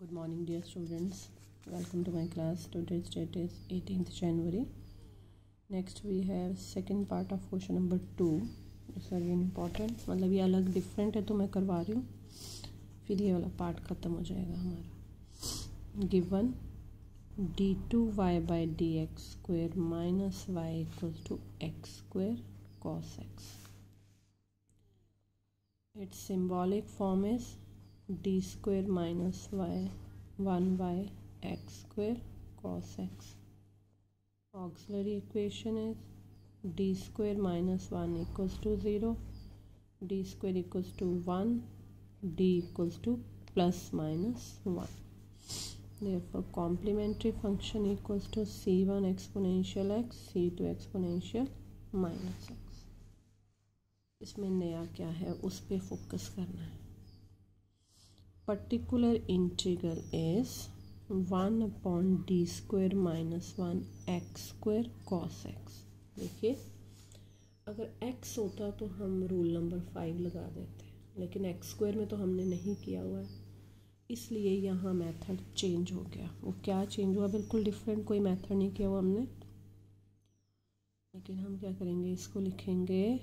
Good morning, dear students. Welcome to my class. Today's date is 18th January. Next we have second part of question number 2. It's very important. मतलब ये अलग different है तो मैं करवा रही हूँ, फिर ये वाला पार्ट ख़त्म हो जाएगा हमारा. Given d2y by dx square minus y equals to x square cos x. Its symbolic form is d square minus y 1y x square cos x. Auxiliary equation is d square minus 1 equals to 0, d square equals to 1, d equals to plus minus 1. Therefore complementary function equals to c1 exponential x, c2 exponential minus x. इसमें नया क्या है उस पे focus करना है. Particular integral is 1 upon d square minus 1 x square cos x. देखिए अगर x होता तो हम रूल नंबर 5 लगा देते, लेकिन x स्क्वायर में तो हमने नहीं किया हुआ है, इसलिए यहाँ मेथड चेंज हो गया. वो क्या चेंज हुआ? बिल्कुल डिफरेंट, कोई मेथड नहीं किया हुआ हमने. लेकिन हम क्या करेंगे, इसको लिखेंगे,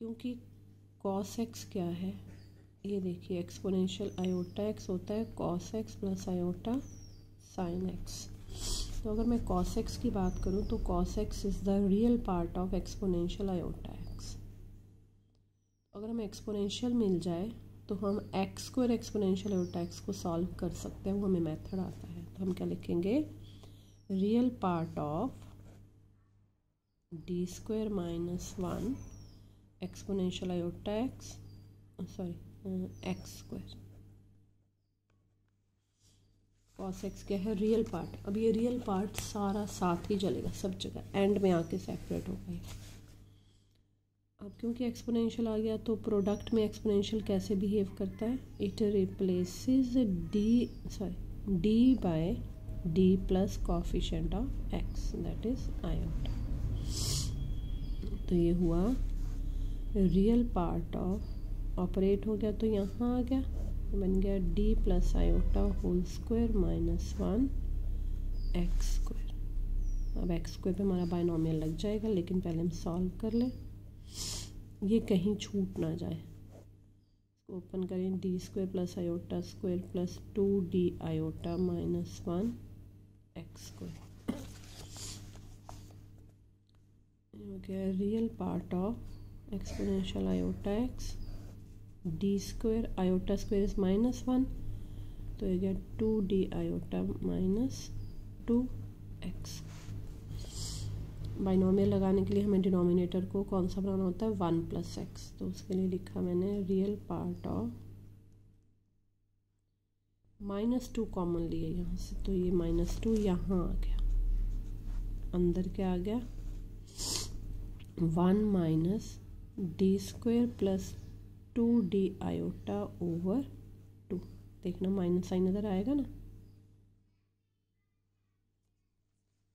क्योंकि cos x क्या है, ये देखिए एक्सपोनेंशियल आयोटा एक्स होता है cos x plus iota sin x. तो अगर मैं cos x की बात करूँ तो cos x is the real part of exponential iota x. अगर हमें एक्सपोनेंशियल मिल जाए तो हम x square exponential iota x को सॉल्व कर सकते हैं, वो हमें मेथड आता है. तो हम क्या लिखेंगे, real part of D square minus 1 exponential iota x, sorry x square cos x क्या है, रियल पार्ट. अब ये रियल पार्ट सारा साथ ही चलेगा सब जगह, एंड में आके सेपरेट हो गई. अब क्योंकि एक्सपोनेंशियल आ गया तो प्रोडक्ट में एक्सपोनेंशियल कैसे बिहेव करता है, it replaces d by d plus coefficient of x, that is iota. तो ये हुआ रियल पार्ट ऑफ, ऑपरेट हो गया तो यहाँ आ गया, बन गया d plus iota whole square minus 1 x square. अब एक्स स्क्वायर पे हमारा बाइनोमियल लग जाएगा, लेकिन पहले हम सॉल्व कर लें, ये कहीं छूट ना जाए. इसको ओपन करें, d square plus iota square plus 2d iota minus 1 x square. हो गया real part of exponential iota x, D square iota square is minus 1, तो ये गया 2d iota minus 2 x. Binomial लगाने के लिए हमें डिनोमिनेटर को कौन सा बनाना होता है, 1 प्लस एक्स. तो उसके लिए लिखा मैंने real part of, minus 2 common लिए यहाँ से, तो ये माइनस 2 यहाँ आ गया, अंदर क्या आ गया 1 minus D square plus 2d iota over 2. देखना माइनस साइन इधर आएगा ना.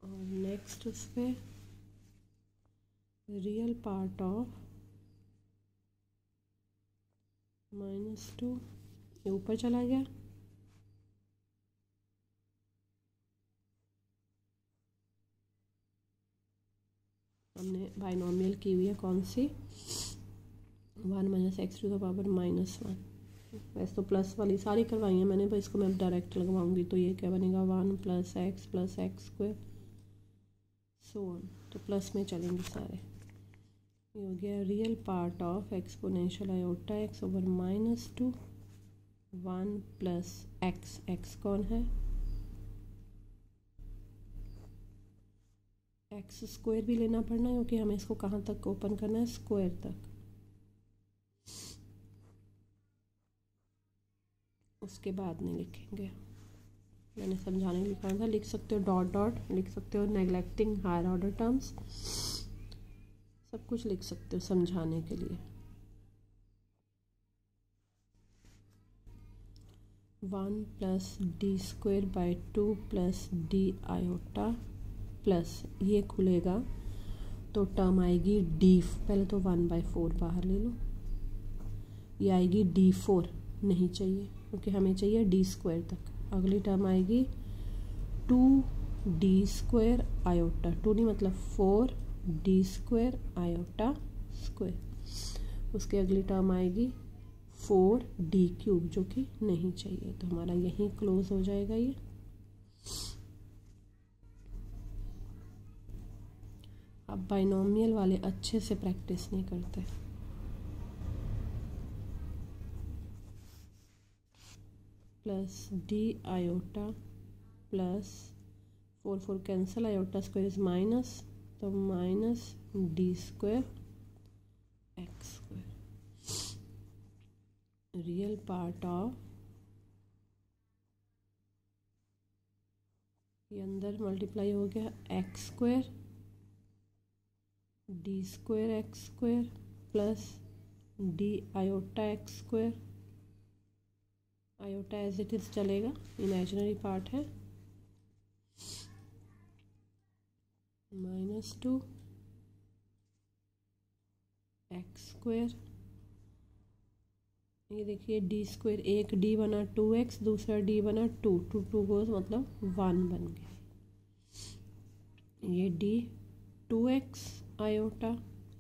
और नेक्स्ट उस पे रियल पार्ट ऑफ माइनस 2, ये ऊपर चला गया, हमने बाइनोमियल की हुई है कौन सी, 1 minus x to the power minus 1. वैसे तो प्लस वाली सारी करवाई है मैंने, पर इसको मैं डायरेक्ट लगवाऊंगी, तो ये क्या बनेगा 1 plus x square so on. तो प्लस में चलेंगे सारे. ये हो गया real part of exponential iota x over minus 2, 1 plus x, x कौन है, एक्स स्क्वायर भी लेना पड़ना है, क्योंकि हमें इसको कहाँ तक ओपन करना है, स्क्वायर तक. उसके बाद नहीं लिखेंगे, मैंने समझाने लिखा था. लिख सकते हो डॉट डॉट, लिख सकते हो नेग्लेक्टिंग हायर ऑर्डर टर्म्स, सब कुछ लिख सकते हो समझाने के लिए. 1 plus D square by 2 plus D iota plus, ये खुलेगा तो टर्म आएगी डी, पहले तो 1/4 बाहर ले लो, ये आएगी d4, नहीं चाहिए क्योंकि हमें चाहिए डी स्क्वायर तक। अगली टर्म आएगी 2d² आयोटा, 2 नहीं मतलब 4d² आयोटा स्क्वायर। उसके अगली टर्म आएगी 4d³ जो कि नहीं चाहिए, तो हमारा यहीं क्लोज हो जाएगा ये। अब बाइनोमियल वाले अच्छे से प्रैक्टिस नहीं करते। Plus D iota plus 4 4 cancel, iota square is minus, तो minus d² x square. Real part of, ये अंदर मल्टीप्लाई हो गया x square d² x square plus D iota x square. Iota as it is चलेगा, imaginary part है, -2 x square. ये देखिए d², एक d बना 2x, दूसरा d बना 2, 2 2 गोज मतलब 1 बन गया। ये d 2x आयोटा,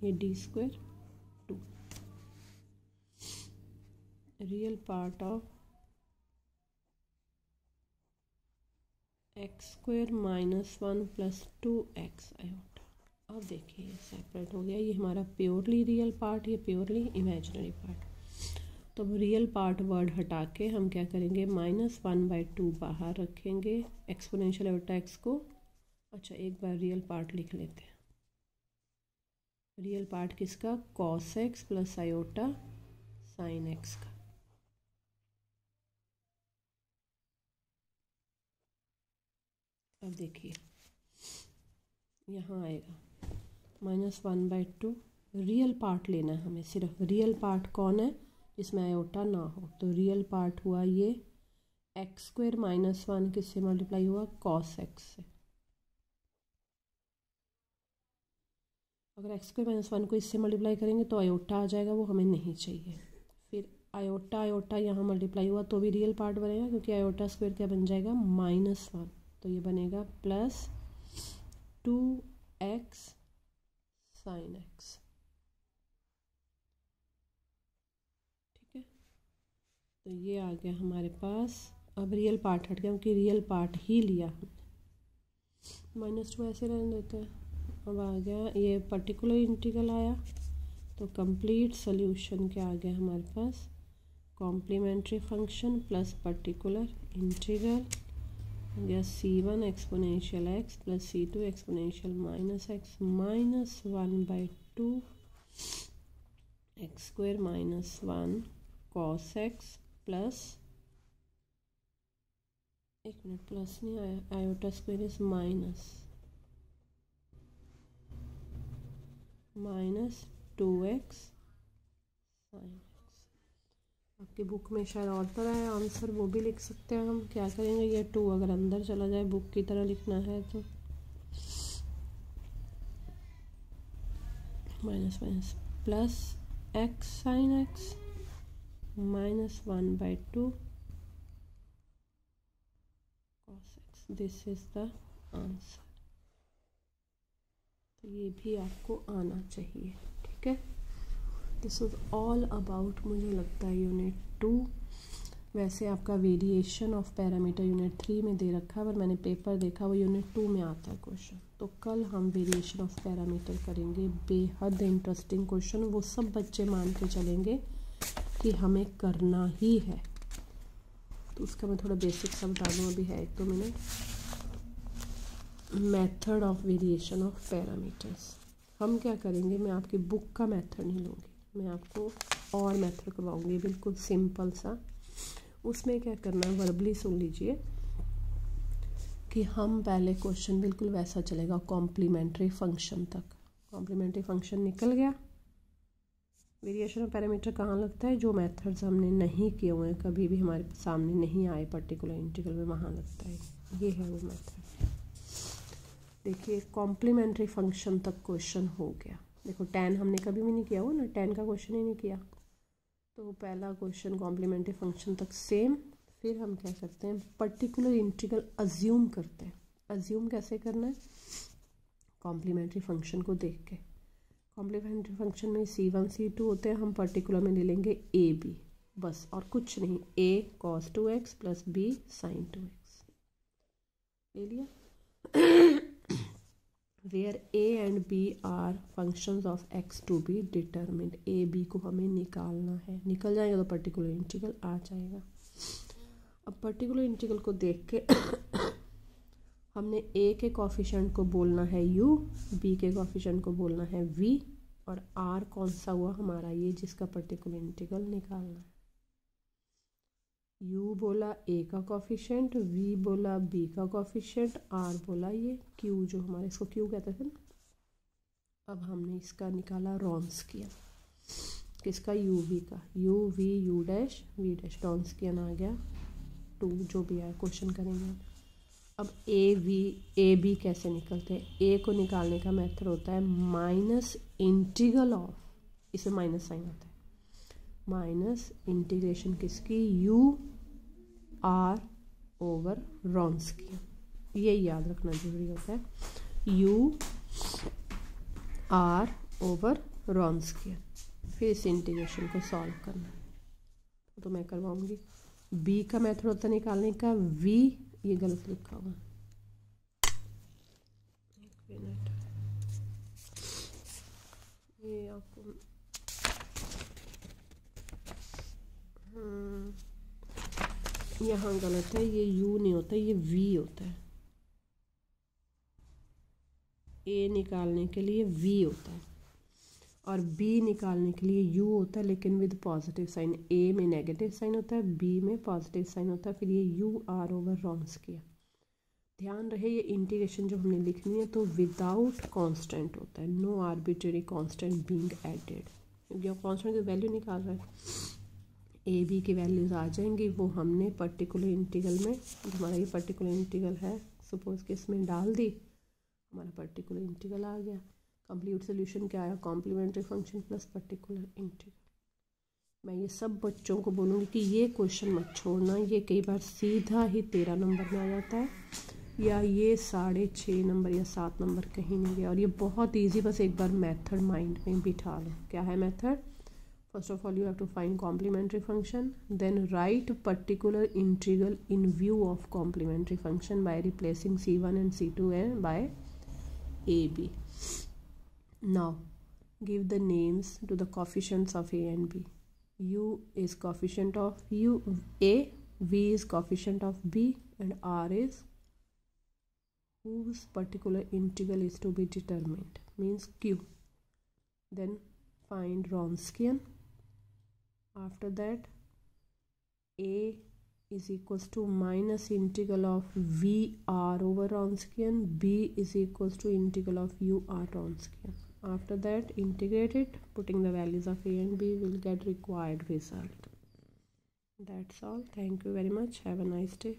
ये d² 2। Real part of x² -1 plus 2x iota. अब देखिए ये सेपरेट हो गया, ये हमारा प्योरली रियल पार्ट, ये प्योरली इमेजिनरी पार्ट। तो रियल पार्ट वर्ड हटा के हम क्या करेंगे, -1/2 बाहर रखेंगे, एक्सपोनेंशियल आयोटा x को। अच्छा एक बार रियल पार्ट लिख लेते हैं। रियल पार्ट किसका, cos x plus iota sin x का। अब देखिए यहाँ आएगा -1/2। रियल पार्ट लेना है हमें, सिर्फ रियल पार्ट कौन है जिसमें आयोटा ना हो, तो रियल पार्ट हुआ ये x² -1 किससे मल्टीप्लाई हुआ, cos x से। अगर x² -1 को इससे मल्टीप्लाई करेंगे तो आयोटा आ जाएगा, वो हमें नहीं चाहिए। फिर आयोटा आयोटा यहाँ मल्टीप्लाई हुआ तो भी रियल पार्ट बनेगा, क्योंकि आयोटा स्क्वायर क्या बन जाएगा, -1, तो ये बनेगा प्लस 2x sin x। ठीक है, तो ये आ गया हमारे पास। अब रियल पार्ट हट गया, क्योंकि रियल पार्ट ही लिया हमने। -2 ऐसे रहने देते हैं। अब आ गया ये पर्टिकुलर इंटीग्रल आया, तो कंप्लीट सोल्यूशन क्या आ गया हमारे पास, complementary function plus particular integral या c1 exponential x plus c2 exponential -x -1/2 x² -1 cos x plus, एक मिनट प्लस नहीं आया, iota square is -2x sin x। आपकी बुक में शायद और तरह है आंसर, वो भी लिख सकते हैं हम। क्या करेंगे, ये 2 अगर अंदर चला जाए, बुक की तरह लिखना है तो minus minus plus x sin x -1/2 cos x, this is the answer. तो ये भी आपको आना चाहिए। ठीक है, दिस इज ऑल अबाउट, मुझे लगता है यूनिट 2। वैसे आपका वेरिएशन ऑफ पैरामीटर यूनिट 3 में दे रखा है, पर मैंने पेपर देखा वो यूनिट 2 में आता है क्वेश्चन। तो कल हम वेरिएशन ऑफ पैरामीटर करेंगे, बेहद इंटरेस्टिंग क्वेश्चन, वो सब बच्चे मान के चलेंगे कि हमें करना ही है। तो उसका मैं थोड़ा बेसिक सा बता दूँ, अभी है 1-2 minute. Method of variation of parameters हम क्या करेंगे, मैं आपकी बुक का मेथड नहीं लूँगी, मैं आपको और मेथड करवाऊँगी बिल्कुल सिंपल सा। उसमें क्या करना है, वर्बली सुन लीजिए कि हम पहले क्वेश्चन बिल्कुल वैसा चलेगा कॉम्प्लीमेंट्री फंक्शन तक। कॉम्प्लीमेंट्री फंक्शन निकल गया, वेरिएशन ऑफ पैरामीटर कहाँ लगता है, जो मेथड्स हमने नहीं किए हुए हैं, कभी भी हमारे सामने नहीं आए पर्टिकुलर इंटीग्रल में, वहाँ लगता है। ये है वो मेथड। देखिए कॉम्प्लीमेंट्री फंक्शन तक क्वेश्चन हो गया। देखो tan हमने कभी भी नहीं किया हुआ ना, tan का क्वेश्चन ही नहीं किया, तो पहला क्वेश्चन कॉम्प्लीमेंट्री फंक्शन तक सेम। फिर हम क्या करते हैं, पर्टिकुलर इंटीग्रल अज्यूम करते हैं। अज्यूम कैसे करना है, कॉम्प्लीमेंट्री फंक्शन को देख के। कॉम्प्लीमेंट्री फंक्शन में C1 C2 होते हैं, हम पर्टिकुलर में ले लेंगे AB बस, और कुछ नहीं। A cos 2x plus B sin 2x ले लिया। Where A and B are functions of x to be determined. A B को हमें निकालना है, निकल जाएगा तो पर्टिकुलर इंटीग्रल आ जाएगा। अब पर्टिकुलर इंटीग्रल को देख के हमने A के कॉफिशेंट को बोलना है U, B के कॉफिशेंट को बोलना है V, और R कौन सा हुआ हमारा, ये जिसका पर्टिकुलर इंटीग्रल निकालना है। U बोला A का कॉफिशेंट, V बोला B का कॉफिशेंट, R बोला ये Q जो हमारे, इसको Q कहते थे ना। अब हमने इसका निकाला रॉन्स्कियन, किसका, U V का। U V U dash V dash, Wronskian आ गया 2, जो भी आया क्वेश्चन करेंगे। अब A B कैसे निकलते हैं, A को निकालने का मेथड होता है माइनस इंटीग्रल ऑफ, इसमें माइनस साइन आता है, माइनस इंटीग्रेशन किसकी, U R ओवर रॉन्स्कियन। ये याद रखना जरूरी होता है, U R ओवर रॉन्स्कियन। फिर इस इंटीग्रेशन को सॉल्व करना है, तो मैं करवाऊंगी। B का मेथड होता है निकालने का, V ये गलत लिखा हुआ, एक मिनट, ये आपको यहाँ गलत है, ये U नहीं होता, ये V होता है। A निकालने के लिए V होता है और B निकालने के लिए U होता है, लेकिन विद पॉजिटिव साइन। A में नेगेटिव साइन होता है, B में पॉजिटिव साइन होता है, फिर ये U R ओवर रॉन्स्कियन। ध्यान रहे ये इंटीग्रेशन जो हमने लिखनी है तो विदाउट कांस्टेंट होता है, no arbitrary constant being added, क्योंकि कांस्टेंट की वैल्यू निकाल रहा है। ए बी की वैल्यूज आ जाएंगी, वो हमने पर्टिकुलर इंटीग्रल में, हमारा ये पर्टिकुलर इंटीग्रल है, सपोज कि इसमें डाल दी, हमारा पर्टिकुलर इंटीग्रल आ गया। कंप्लीट सोल्यूशन क्या आया, complementary function plus particular integral. मैं ये सब बच्चों को बोलूँगी कि ये क्वेश्चन मत छोड़ना, ये कई बार सीधा ही 13 नंबर में आ जाता है, या ये 6.5 नंबर या 7 नंबर कहीं नहीं गया। और ये बहुत इजी, बस एक बार मेथड माइंड में बिठा लो। क्या है method, first of all you have to find complementary function, then write particular integral in view of complementary function by replacing C1 and C2 and by AB. Now give the names to the coefficients of A and B. U is coefficient of A, V is coefficient of B, and R is whose particular integral is to be determined, means Q. Then find Wronskian. After that A is equals to minus integral of VR over Wronskian, B is equals to integral of UR Wronskian. After that integrate it, putting the values of A and B will get required result. That's all. Thank you very much. Have a nice day.